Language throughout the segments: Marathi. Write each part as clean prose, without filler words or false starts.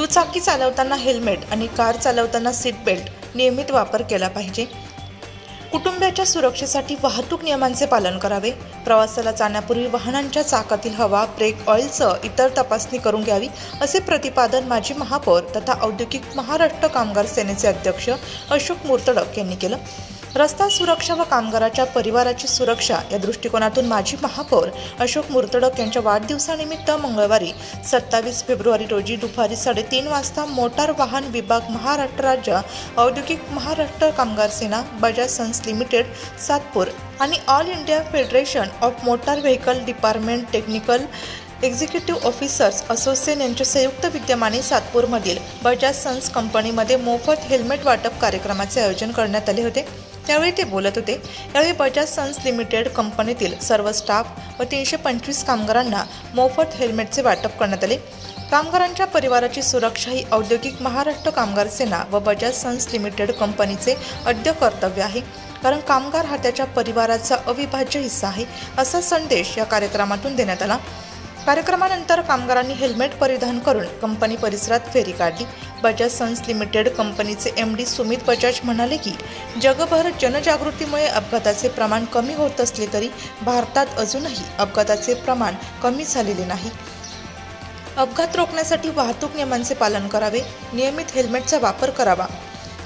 दुचाकी चालवताना हेल्मेट आणि कार चालवताना सीट बेल्ट नियमित वापर केला पाहिजे। कुटुंबाच्या सुरक्षेसाठी वाहतूक नियमांचे पालन करावे। प्रवासाला जाण्यापूर्वी वाहनांच्या चाकातील हवा, ब्रेक ऑइलसह इतर तपासणी करून घ्यावी, असे प्रतिपादन माजी महापौर तथा औद्योगिक महाराष्ट्र कामगार सेनेचे अध्यक्ष अशोक मुर्तडक यांनी केलं। रस्ता सुरक्षा व कामगाराच्या परिवाराची सुरक्षा या दृष्टिकोनातून माजी महापौर अशोक मुर्तडक यांच्या वाढदिवसानिमित्त मंगळवारी 27 फेब्रुवारी रोजी दुपारी 3:30 वाजता मोटार वाहन विभाग, महाराष्ट्र राज्य औद्योगिक महाराष्ट्र कामगार सेना, बजाज सन्स लिमिटेड सातपूर आणि all India federation of motor vehicle department technical executive officers association यांच्या संयुक्त विद्यमाने सातपूरमधील बजाज सन्स कंपनीमध्ये मोफत हेल्मेट वाटप कार्यक्रमाचे आयोजन करण्यात आले होते। त्यावेळी ते बोलत होते। यावेळी बजाज सन्स लिमिटेड कंपनीतील सर्व स्टाफ व 325 कामगारांना मोफत हेल्मेटचे वाटप करण्यात आले। कामगारांच्या परिवाराची सुरक्षा ही औद्योगिक महाराष्ट्र कामगार सेना व बजाज सन्स लिमिटेड कंपनीचे आद्य कर्तव्य आहे, कारण कामगार हा त्याच्या परिवाराचा अविभाज्य हिस्सा आहे, असा संदेश या कार्यक्रमातून देण्यात आला। कार्यक्रमानंतर कामगारांनी हेल्मेट परिधान करून कंपनी परिसरात फेरी काढली। बजाज सन्स लिमिटेड कंपनीचे MD सुमित बजाज म्हणाले की जगभर जनजागृतीमुळे अपघाताचे प्रमाण कमी होत असले तरी भारतात अजूनही अपघाताचे प्रमाण कमी झालेले नाही। अपघात रोखण्यासाठी वाहतूक नियमांचे पालन करावे, नियमित हेल्मेटचा वापर करावा।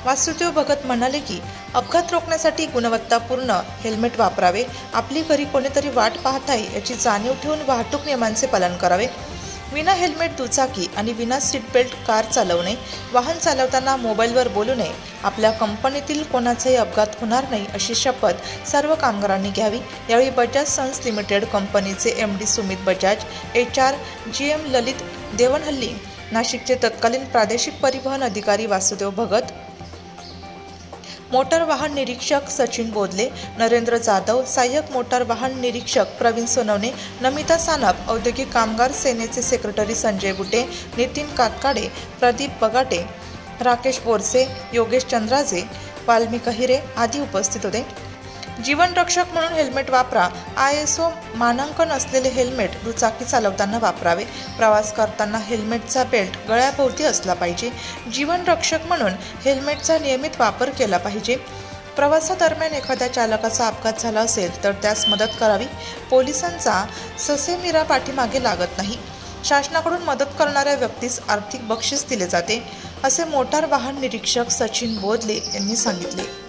वासुदेव भगत म्हणाले की अपघात रोखण्यासाठी गुणवत्तापूर्ण हेल्मेट वापरावे, आपली घरी कोणीतरी वाट पाहत आहे याची जाणीव ठेवून वाहतूक नियमांचे पालन करावे। विना हेल्मेट दुचाकी आणि विना सीट बेल्ट कार चालवू नये, वाहन चालवताना मोबाईलवर बोलू नये, आपल्या कंपनीतील कोणाचाही अपघात होणार नाही अशी शपथ सर्व कामगारांनी घ्यावी। यावेळी बजाज सन्स लिमिटेड कंपनीचे MD Sumit Bajaj, HR GM ललित देवनहल्ली, नाशिकचे तत्कालीन प्रादेशिक परिवहन अधिकारी वासुदेव भगत, मोटार वाहन निरीक्षक सचिन बोदले, नरेंद्र जाधव, सहाय्यक मोटार वाहन निरीक्षक प्रवीण सोनवणे, नमिता सानप, औद्योगिक कामगार सेनेचे सेक्रेटरी संजय बुटे, नितीन कातकाडे, प्रदीप बगाटे, राकेश बोरसे, योगेश चंद्राजे, वाल्मिक हिरे आदी उपस्थित होते। जीवन रक्षक म्हणून हेल्मेट वापरा। ISO मानांकन असलेले हेल्मेट दुचाकी चालवताना वापरावे। प्रवास करताना हेल्मेटचा बेल्ट गळ्याभोवती असला पाहिजे। जीवन रक्षक म्हणून हेल्मेटचा नियमित वापर केला पाहिजे। प्रवासादरम्यान एखाद्या चालकाचा अपघात झाला असेल तर त्यास मदत करावी। पोलिसांचा ससेमिरा पाठीमागे लागत नाही। शासनाकडून मदत करणाऱ्या व्यक्तीस आर्थिक बक्षीस दिले जाते, असे मोटार वाहन निरीक्षक सचिन बोदले यांनी सांगितले।